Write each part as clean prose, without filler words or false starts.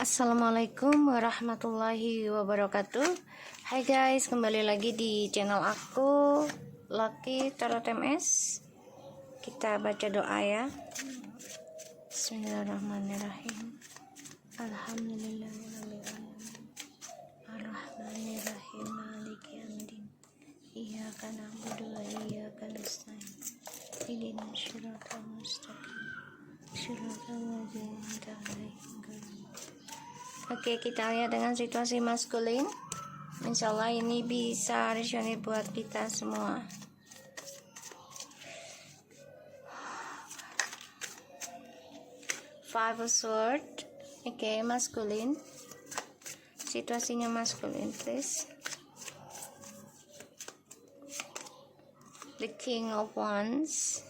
Assalamualaikum warahmatullahi wabarakatuh. Hai guys, kembali lagi di channel aku Lucky Tarot MS. Kita baca doa ya. Bismillahirrahmanirrahim. Alhamdulillahirrahmanirrahim. Ar-Rahmanirrahim. Maliki yaumiddin. Iyyaka na'budu wa iyyaka nasta'in. Ihdinas siratal mustaqim. Shiratal ladzina an'amta 'alaihim. Oke, kita lihat dengan situasi maskulin. Insyaallah ini bisa resonate buat kita semua. Five of Swords. Oke, maskulin. Situasinya maskulin, please. The King of Wands.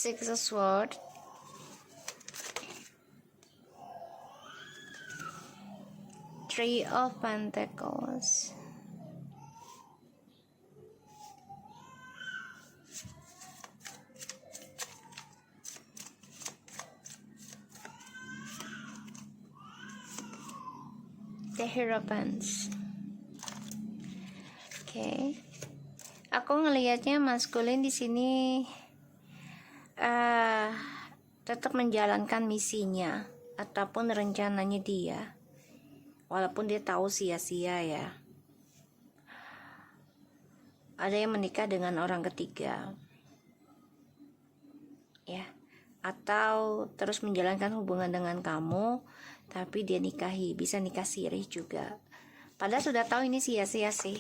Six of Swords. Three of Pentacles. The Hierophant. Oke. Aku ngelihatnya maskulin di sini tetap menjalankan misinya ataupun rencananya dia, walaupun dia tahu sia-sia ya. Ada yang menikah dengan orang ketiga ya, atau terus menjalankan hubungan dengan kamu tapi dia nikahi, bisa nikah siri juga, padahal sudah tahu ini sia-sia sih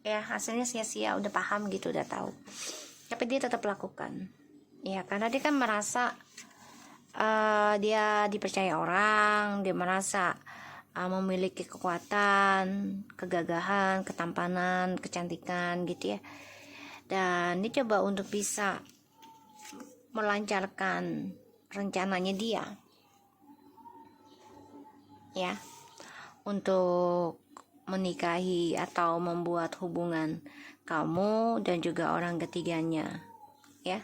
ya, hasilnya sia-sia, udah paham gitu, udah tahu, tapi dia tetap lakukan ya, karena dia kan merasa dia dipercaya orang, dia merasa memiliki kekuatan, kegagahan, ketampanan, kecantikan gitu ya, dan dia coba untuk bisa melancarkan rencananya dia ya, untuk menikahi atau membuat hubungan kamu dan juga orang ketiganya ya.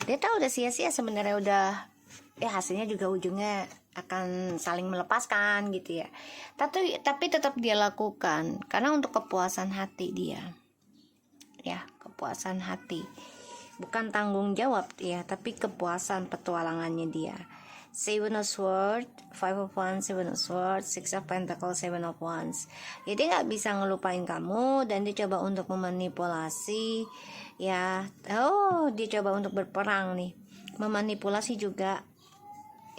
Dia tahu udah sia-sia sebenarnya, udah ya, hasilnya juga ujungnya akan saling melepaskan gitu ya, tapi tetap dia lakukan karena untuk kepuasan hati dia ya, kepuasan hati, bukan tanggung jawab ya, tapi kepuasan petualangannya dia. Seven of Swords, Five of Wands, Seven of Swords, Six of Pentacles, Seven of Wands. Jadi nggak bisa ngelupain kamu, dan dia coba untuk memanipulasi ya. Oh, dia coba untuk berperang nih, memanipulasi juga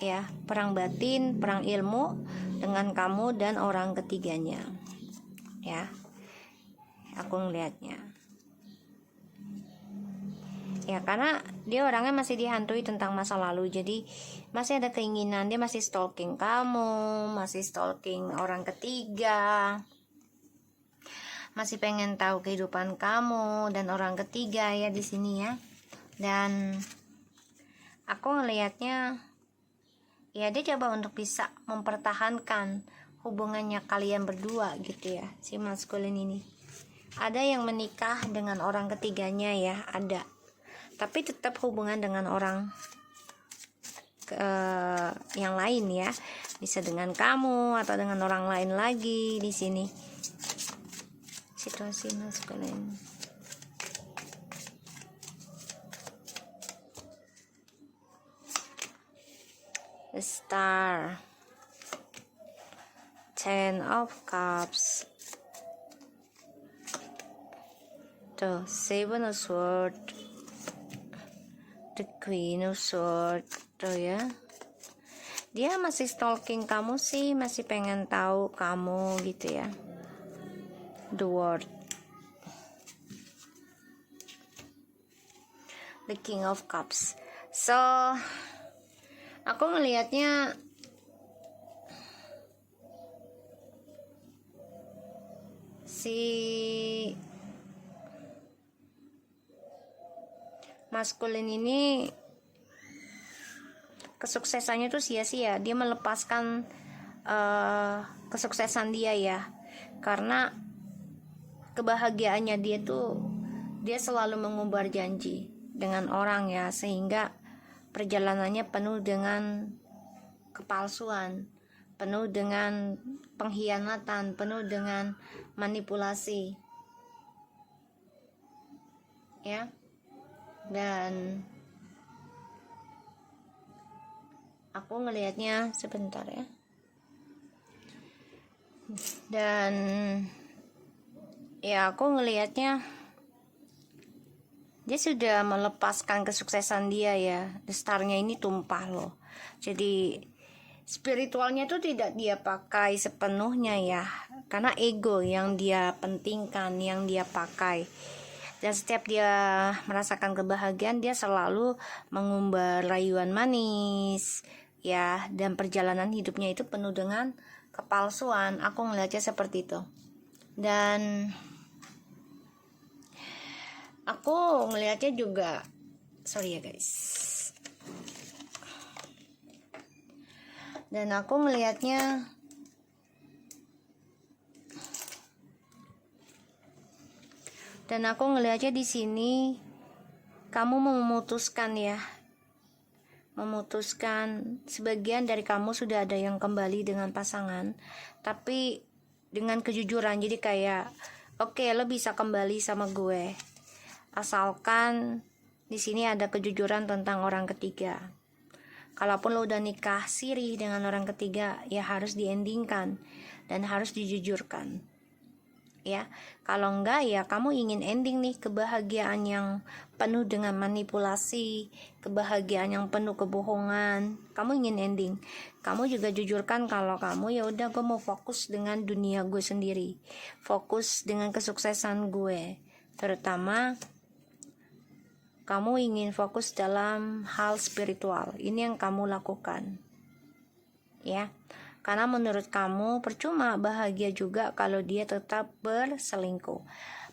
ya, perang batin, perang ilmu dengan kamu dan orang ketiganya ya. Aku ngelihatnya ya, karena dia orangnya masih dihantui tentang masa lalu, jadi masih ada keinginan, dia masih stalking kamu, masih stalking orang ketiga, masih pengen tahu kehidupan kamu dan orang ketiga ya di sini ya. Dan aku ngelihatnya ya, dia coba untuk bisa mempertahankan hubungannya kalian berdua gitu ya, si maskulin ini. Ada yang menikah dengan orang ketiganya ya, ada, tapi tetap hubungan dengan orang yang lain ya, bisa dengan kamu atau dengan orang lain lagi di sini. Situasi maskulin. The Star, Ten of Cups, the Seven of Swords, the Queen of Swords tuh ya. Dia masih stalking kamu sih, masih pengen tahu kamu gitu ya. The World, the King of Cups. So aku ngelihatnya si maskulin ini kesuksesannya tuh sia-sia, dia melepaskan kesuksesan dia ya, karena kebahagiaannya dia tuh dia selalu mengumbar janji dengan orang ya, sehingga perjalanannya penuh dengan kepalsuan, penuh dengan pengkhianatan, penuh dengan manipulasi ya. Dan aku ngelihatnya sebentar ya, dan ya aku ngelihatnya dia sudah melepaskan kesuksesan dia ya. Starnya ini tumpah loh. Jadi spiritualnya itu tidak dia pakai sepenuhnya ya, karena ego yang dia pentingkan, yang dia pakai. Dan setiap dia merasakan kebahagiaan, dia selalu mengumbar rayuan manis ya, dan perjalanan hidupnya itu penuh dengan kepalsuan. Aku ngeliatnya seperti itu. Dan aku ngelihatnya juga, sorry ya guys. Dan aku ngelihatnya di sini kamu memutuskan ya. Memutuskan, sebagian dari kamu sudah ada yang kembali dengan pasangan, tapi dengan kejujuran. Jadi kayak, oke, lo bisa kembali sama gue, asalkan di sini ada kejujuran tentang orang ketiga. Kalaupun lo udah nikah siri dengan orang ketiga, ya harus diendingkan dan harus dijujurkan. Ya, kalau enggak ya kamu ingin ending nih kebahagiaan yang penuh dengan manipulasi, kebahagiaan yang penuh kebohongan. Kamu ingin ending. Kamu juga jujurkan kalau kamu ya udah, gue mau fokus dengan dunia gue sendiri. Fokus dengan kesuksesan gue. Terutama kamu ingin fokus dalam hal spiritual. Ini yang kamu lakukan. Ya. Karena menurut kamu percuma bahagia juga kalau dia tetap berselingkuh.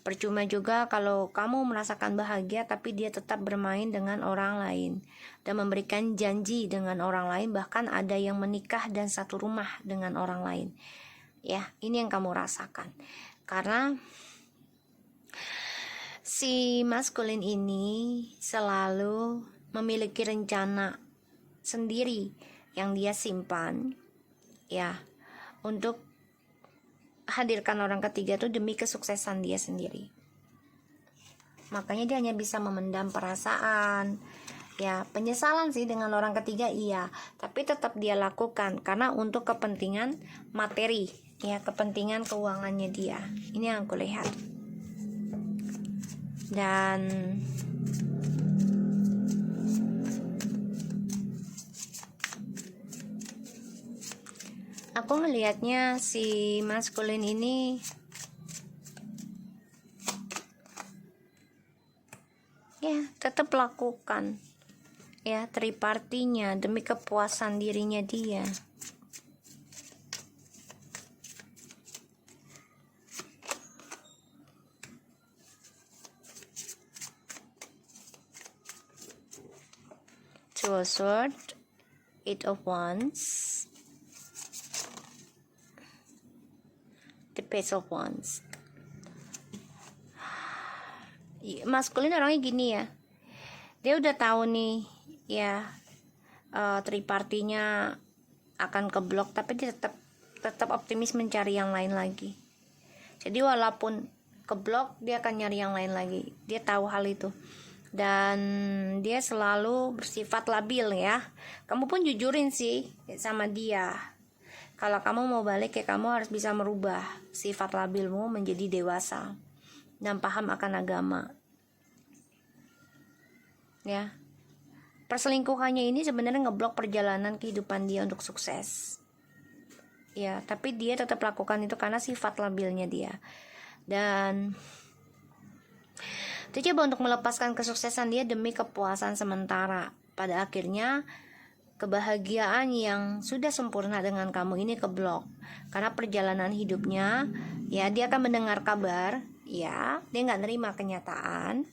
Percuma juga kalau kamu merasakan bahagia tapi dia tetap bermain dengan orang lain dan memberikan janji dengan orang lain, bahkan ada yang menikah dan satu rumah dengan orang lain. Ya, ini yang kamu rasakan. Karena si maskulin ini selalu memiliki rencana sendiri yang dia simpan ya, untuk hadirkan orang ketiga itu demi kesuksesan dia sendiri. Makanya dia hanya bisa memendam perasaan ya, penyesalan sih dengan orang ketiga iya, tapi tetap dia lakukan karena untuk kepentingan materi ya, kepentingan keuangannya dia. Ini yang aku lihat. Dan aku ngelihatnya si maskulin ini ya tetap lakukan ya tripartinya demi kepuasan dirinya dia. Two of Swords, Eight of Wands, the Page of Wands. Maskulin orangnya gini ya, dia udah tahu nih ya, tripartinya akan keblok, tapi dia tetap optimis mencari yang lain lagi. Jadi walaupun keblok, dia akan nyari yang lain lagi. Dia tahu hal itu. Dan dia selalu bersifat labil ya. Kamu pun jujurin sih sama dia. Kalau kamu mau balik ya kamu harus bisa merubah sifat labilmu menjadi dewasa dan paham akan agama. Ya. Perselingkuhannya ini sebenarnya ngeblok perjalanan kehidupan dia untuk sukses. Ya, tapi dia tetap lakukan itu karena sifat labilnya dia. Dan dia coba untuk melepaskan kesuksesan dia demi kepuasan sementara. Pada akhirnya kebahagiaan yang sudah sempurna dengan kamu ini keblok. Karena perjalanan hidupnya ya, dia akan mendengar kabar ya, dia gak nerima kenyataan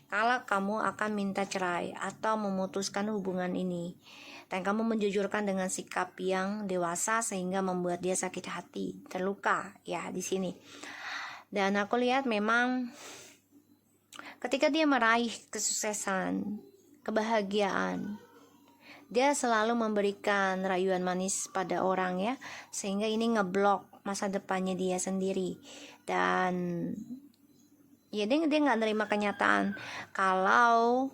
kalau kamu akan minta cerai atau memutuskan hubungan ini. Dan kamu menjujurkan dengan sikap yang dewasa sehingga membuat dia sakit hati, terluka ya di sini. Dan aku lihat memang Ketika dia meraih kesuksesan, kebahagiaan, dia selalu memberikan rayuan manis pada orang ya, sehingga ini ngeblok masa depannya dia sendiri. Dan ya dia nggak nerima kenyataan kalau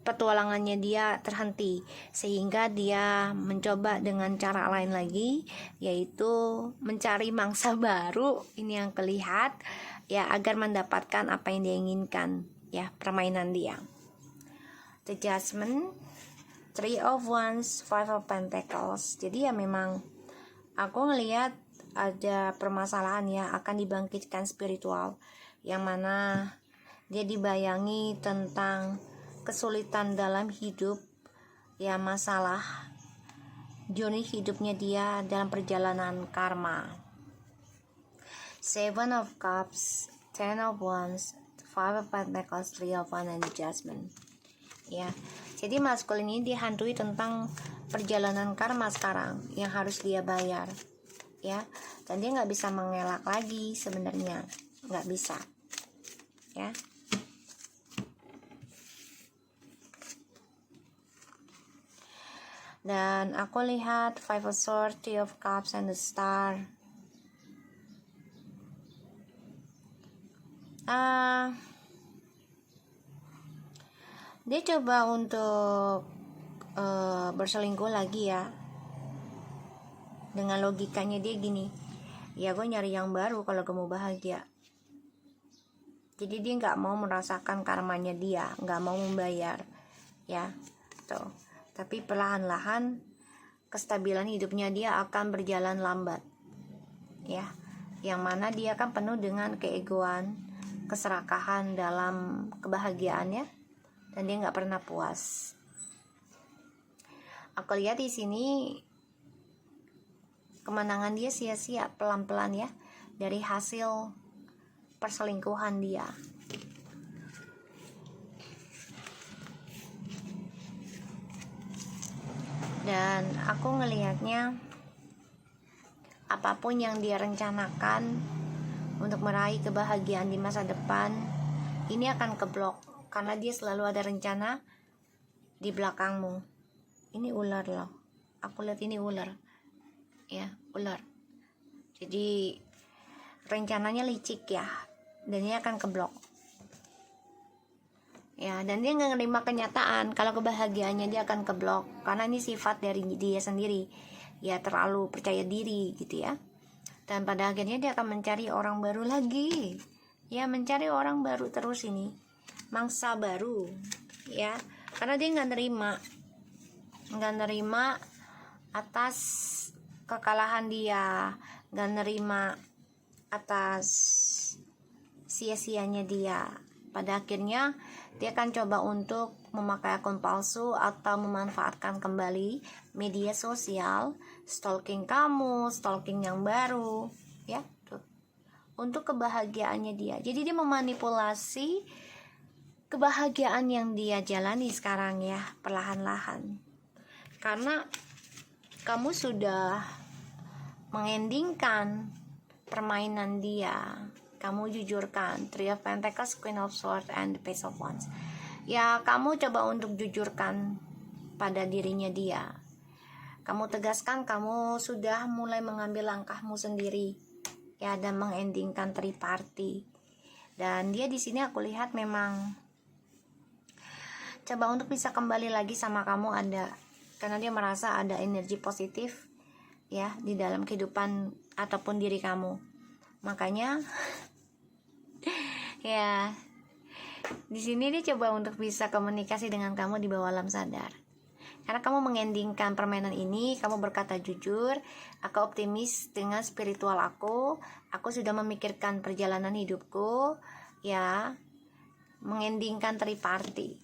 petualangannya dia terhenti, sehingga dia mencoba dengan cara lain lagi, yaitu mencari mangsa baru. Ini yang kelihat ya, agar mendapatkan apa yang dia inginkan ya, permainan dia. The Judgment, Three of Wands, Five of Pentacles. Jadi ya memang aku ngelihat ada permasalahan ya, akan dibangkitkan spiritual, yang mana dia dibayangi tentang kesulitan dalam hidup ya, masalah journey hidupnya dia dalam perjalanan karma. Seven of Cups, Ten of Wands, Five of Pentacles, Three of Wands, and the Judgment ya. Jadi maskulin ini dihantui tentang perjalanan karma sekarang yang harus dia bayar ya, dan dia nggak bisa mengelak lagi, sebenarnya nggak bisa ya. Dan aku lihat Five of Swords, Three of Cups, and the Star. Dia coba untuk berselingkuh lagi ya. Dengan logikanya dia gini, ya gue nyari yang baru kalau gue mau bahagia. Jadi dia nggak mau merasakan karmanya dia, nggak mau membayar ya tuh. Tapi perlahan-lahan kestabilan hidupnya dia akan berjalan lambat ya, yang mana dia akan penuh dengan keegoan, keserakahan dalam kebahagiaannya, dan dia nggak pernah puas. Aku lihat di sini kemenangan dia sia-sia pelan-pelan ya, dari hasil perselingkuhan dia. Dan aku ngelihatnya apapun yang dia rencanakan untuk meraih kebahagiaan di masa depan, ini akan keblok karena dia selalu ada rencana di belakangmu. Ini ular loh, aku lihat ini ular ya, ular. Jadi rencananya licik ya, dan ini akan keblok ya. Dan dia nggak nerima kenyataan kalau kebahagiaannya dia akan keblok, karena ini sifat dari dia sendiri ya, terlalu percaya diri gitu ya. Dan pada akhirnya dia akan mencari orang baru lagi ya, mencari orang baru terus, ini mangsa baru ya, karena dia nggak nerima atas kekalahan dia, nggak nerima atas sia-sianya dia. Pada akhirnya dia akan coba untuk memakai akun palsu atau memanfaatkan kembali media sosial, stalking kamu, stalking yang baru ya tuh, untuk kebahagiaannya dia. Jadi dia memanipulasi kebahagiaan yang dia jalani sekarang ya, perlahan-lahan, karena kamu sudah mengendingkan permainan dia. Kamu jujurkan Three of Pentacles, Queen of Swords, and the Page of Wands ya. Kamu coba untuk jujurkan pada dirinya dia. Kamu tegaskan kamu sudah mulai mengambil langkahmu sendiri ya, dan mengendingkan triparty. Dan dia di sini aku lihat memang coba untuk bisa kembali lagi sama kamu, ada karena dia merasa ada energi positif ya di dalam kehidupan ataupun diri kamu. Makanya ya di sini dia coba untuk bisa komunikasi dengan kamu di bawah alam sadar, karena kamu mengendingkan permainan ini. Kamu berkata jujur, aku optimis dengan spiritual aku sudah memikirkan perjalanan hidupku ya, mengendingkan triparty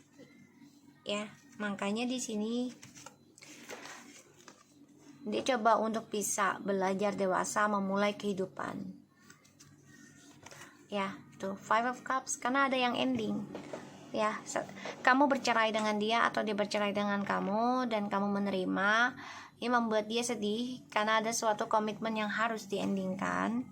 ya. Makanya di sini dia coba untuk bisa belajar dewasa, memulai kehidupan ya tuh. Five of Cups, karena ada yang ending ya. Kamu bercerai dengan dia atau dia bercerai dengan kamu, dan kamu menerima. Ini membuat dia sedih karena ada suatu komitmen yang harus diendingkan.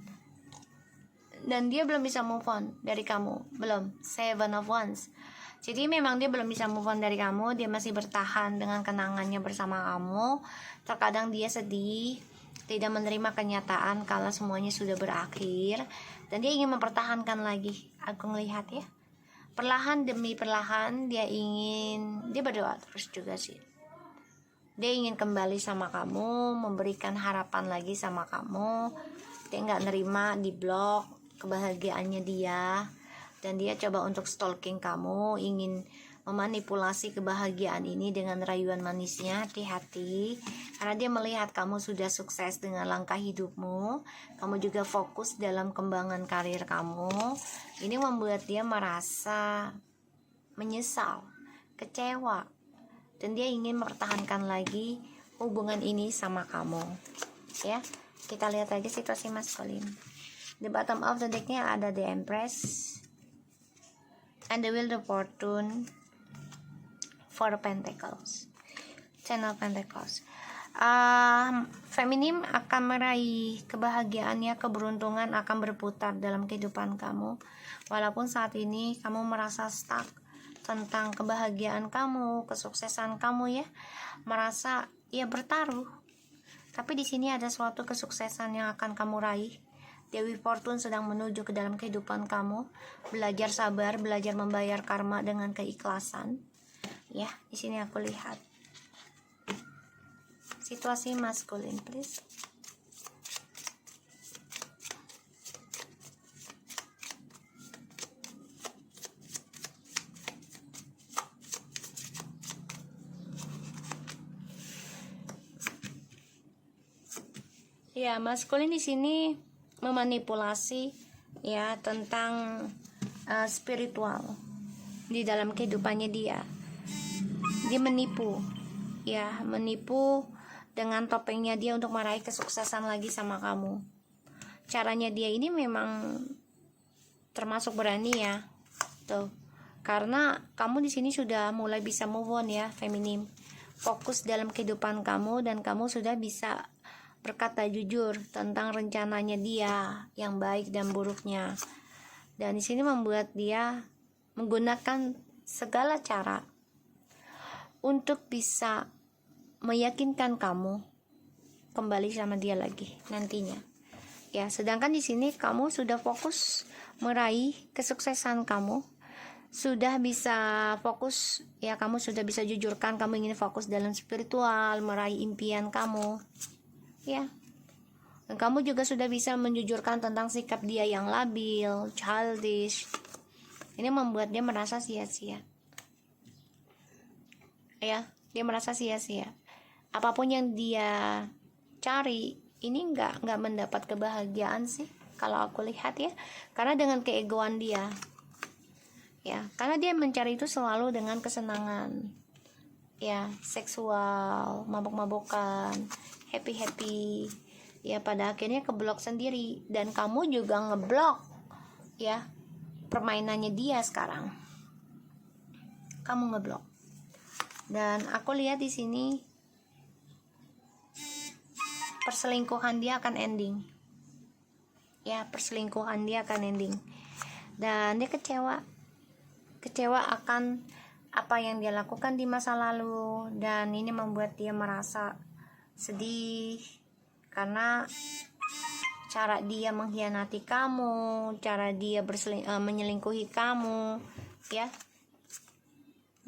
dan dia belum bisa move on dari kamu, belum. Seven of Wands. Jadi memang dia belum bisa move on dari kamu, dia masih bertahan dengan kenangannya bersama kamu. Terkadang dia sedih, tidak menerima kenyataan kalau semuanya sudah berakhir, dan dia ingin mempertahankan lagi. Aku ngelihat ya, perlahan demi perlahan dia berdoa terus juga sih. Dia ingin kembali sama kamu, memberikan harapan lagi sama kamu. Dia nggak nerima di blok kebahagiaannya dia, dan dia coba untuk stalking kamu, ingin memanipulasi kebahagiaan ini dengan rayuan manisnya. Hati-hati, karena dia melihat kamu sudah sukses dengan langkah hidupmu, kamu juga fokus dalam kembangan karir kamu. Ini membuat dia merasa menyesal, kecewa, dan dia ingin mempertahankan lagi hubungan ini sama kamu. Ya, kita lihat lagi situasi maskulin. Di bottom of the decknya ada the Empress and the Wheel of Fortune, Four of Pentacles, Ten of Pentacles. Feminim akan meraih kebahagiaannya, keberuntungan akan berputar dalam kehidupan kamu. Walaupun saat ini kamu merasa stuck tentang kebahagiaan kamu, kesuksesan kamu ya, merasa ya bertaruh. Tapi di sini ada suatu kesuksesan yang akan kamu raih. Dewi Fortune sedang menuju ke dalam kehidupan kamu. Belajar sabar, belajar membayar karma dengan keikhlasan. Ya, di sini aku lihat situasi maskulin, please. Ya, maskulin di sini memanipulasi ya tentang spiritual di dalam kehidupannya dia. Dia menipu dengan topengnya dia untuk meraih kesuksesan lagi sama kamu. Caranya dia ini memang termasuk berani ya, tuh. Karena kamu di sini sudah mulai bisa move on ya, feminim. Fokus dalam kehidupan kamu, dan kamu sudah bisa berkata jujur tentang rencananya dia yang baik dan buruknya. Dan di sini membuat dia menggunakan segala cara untuk bisa meyakinkan kamu kembali sama dia lagi nantinya. Ya, sedangkan di sini kamu sudah fokus meraih kesuksesan kamu, sudah bisa fokus ya, kamu sudah bisa jujurkan kamu ingin fokus dalam spiritual, meraih impian kamu. Ya, dan kamu juga sudah bisa menjujurkan tentang sikap dia yang labil, childish. Ini membuat dia merasa sia-sia. Ya, dia merasa sia-sia. Apapun yang dia cari, ini nggak mendapat kebahagiaan sih, kalau aku lihat ya. Karena dengan keegoan dia. Ya, karena dia mencari itu selalu dengan kesenangan. Ya, seksual, mabok-mabokan, happy ya, pada akhirnya keblok sendiri, dan kamu juga ngeblok ya permainannya dia. Sekarang kamu ngeblok, dan aku lihat di sini perselingkuhan dia akan ending ya, perselingkuhan dia akan ending, dan dia kecewa akan apa yang dia lakukan di masa lalu, dan ini membuat dia merasa sedih karena cara dia mengkhianati kamu, cara dia menyelingkuhi kamu ya,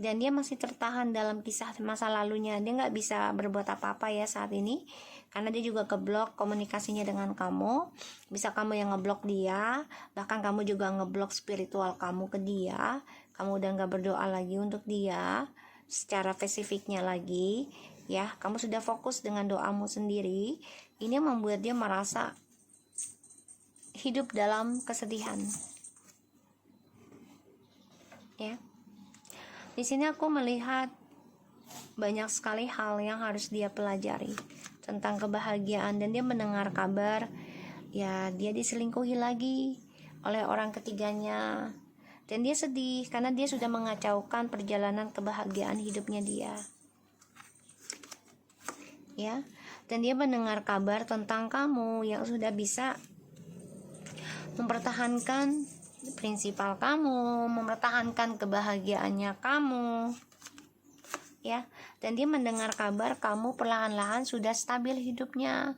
dan dia masih tertahan dalam kisah masa lalunya. Dia nggak bisa berbuat apa-apa ya saat ini, karena dia juga keblok komunikasinya dengan kamu. Bisa kamu yang ngeblok dia, bahkan kamu juga ngeblok spiritual kamu ke dia. Kamu udah nggak berdoa lagi untuk dia secara spesifiknya lagi ya, kamu sudah fokus dengan doamu sendiri. Ini membuat dia merasa hidup dalam kesedihan ya. Di sini aku melihat banyak sekali hal yang harus dia pelajari tentang kebahagiaan, dan dia mendengar kabar ya dia diselingkuhi lagi oleh orang ketiganya, dan dia sedih karena dia sudah mengacaukan perjalanan kebahagiaan hidupnya dia ya. Dan dia mendengar kabar tentang kamu yang sudah bisa mempertahankan prinsipal kamu, mempertahankan kebahagiaannya kamu, ya. Dan dia mendengar kabar kamu perlahan-lahan sudah stabil hidupnya,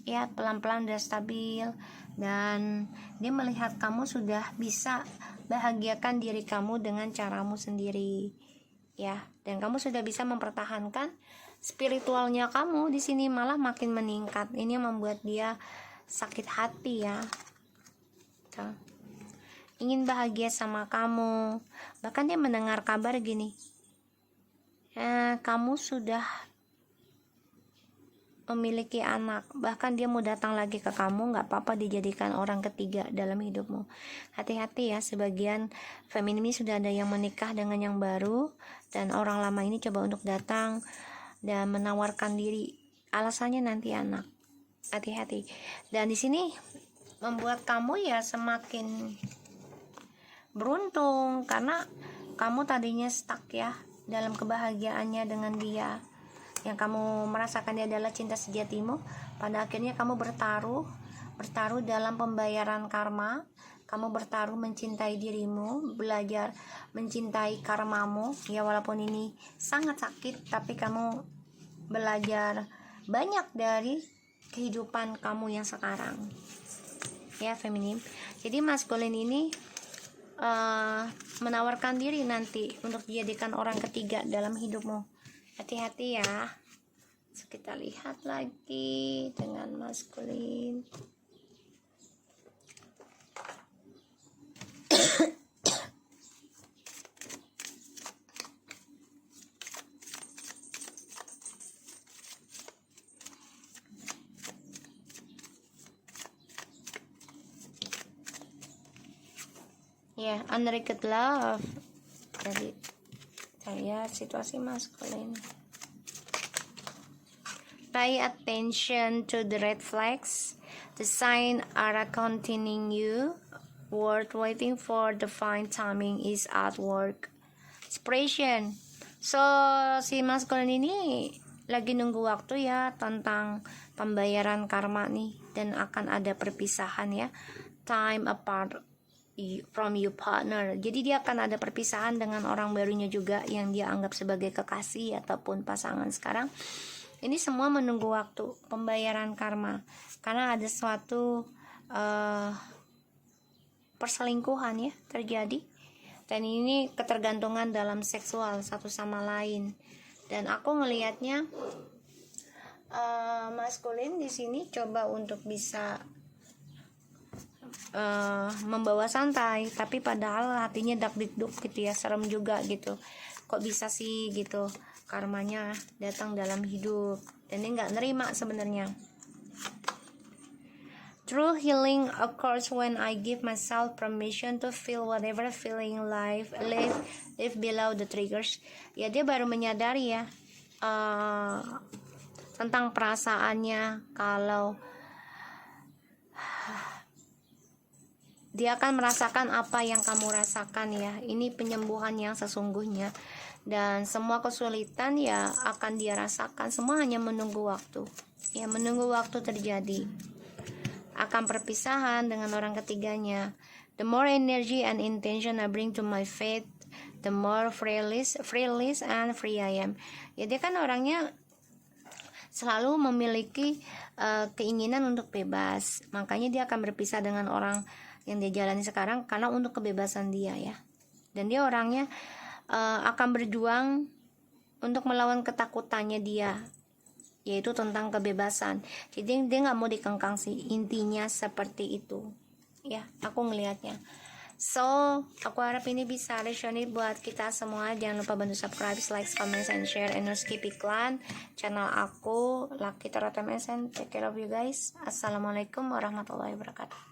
ya, pelan-pelan udah stabil, dan dia melihat kamu sudah bisa bahagiakan diri kamu dengan caramu sendiri, ya. Dan kamu sudah bisa mempertahankan spiritualnya kamu di sini, malah makin meningkat. Ini yang membuat dia sakit hati, ya. Tuh. Ingin bahagia sama kamu. Bahkan dia mendengar kabar gini, kamu sudah memiliki anak, bahkan dia mau datang lagi ke kamu, nggak apa-apa dijadikan orang ketiga dalam hidupmu. Hati-hati ya, sebagian feminin ini sudah ada yang menikah dengan yang baru, dan orang lama ini coba untuk datang dan menawarkan diri, alasannya nanti anak. Hati-hati. Dan di sini membuat kamu ya semakin beruntung, karena kamu tadinya stuck ya dalam kebahagiaannya dengan dia, yang kamu merasakan dia adalah cinta sejatimu. Pada akhirnya kamu bertaruh dalam pembayaran karma. Kamu bertaruh mencintai dirimu, belajar mencintai karmamu, ya, walaupun ini sangat sakit, tapi kamu belajar banyak dari kehidupan kamu yang sekarang, ya, feminim. Jadi maskulin ini menawarkan diri nanti untuk dijadikan orang ketiga dalam hidupmu. Hati-hati ya. So, kita lihat lagi dengan maskulin. Ya, unrequited love. Jadi saya situasi maskulin. Pay attention to the red flags. The sign are containing you. Worth waiting for. Divine timing is at work. Inspiration. So, si maskulin ini lagi nunggu waktu ya tentang pembayaran karma nih, dan akan ada perpisahan ya. Time apart from your partner. Jadi dia akan ada perpisahan dengan orang barunya juga yang dia anggap sebagai kekasih ataupun pasangan sekarang. Ini semua menunggu waktu pembayaran karma, karena ada suatu perselingkuhan ya terjadi, dan ini ketergantungan dalam seksual satu sama lain. Dan aku ngelihatnya maskulin di sini coba untuk bisa membawa santai, tapi padahal hatinya dak-dikduk gitu ya, serem juga gitu. Kok bisa sih gitu karmanya datang dalam hidup, dan dia nggak nerima sebenarnya. True healing occurs when I give myself permission to feel whatever feeling life below the triggers. Ya, dia baru menyadari ya tentang perasaannya, kalau dia akan merasakan apa yang kamu rasakan ya. Ini penyembuhan yang sesungguhnya, dan semua kesulitan ya akan dia rasakan. Semua hanya menunggu waktu, ya, menunggu waktu terjadi. Akan perpisahan dengan orang ketiganya. The more energy and intention I bring to my faith, the more free and free I am. Ya, dia kan orangnya selalu memiliki keinginan untuk bebas, makanya dia akan berpisah dengan orang yang dia jalani sekarang karena untuk kebebasan dia ya. Dan dia orangnya akan berjuang untuk melawan ketakutannya dia, yaitu tentang kebebasan. Jadi dia nggak mau dikengkang sih, intinya seperti itu ya, aku ngelihatnya. So, aku harap ini bisa resonate buat kita semua. Jangan lupa bantu subscribe, like, comment, and share, and no skip iklan channel aku, Lucky Tarot MSN. Take care of you guys. Assalamualaikum warahmatullahi wabarakatuh.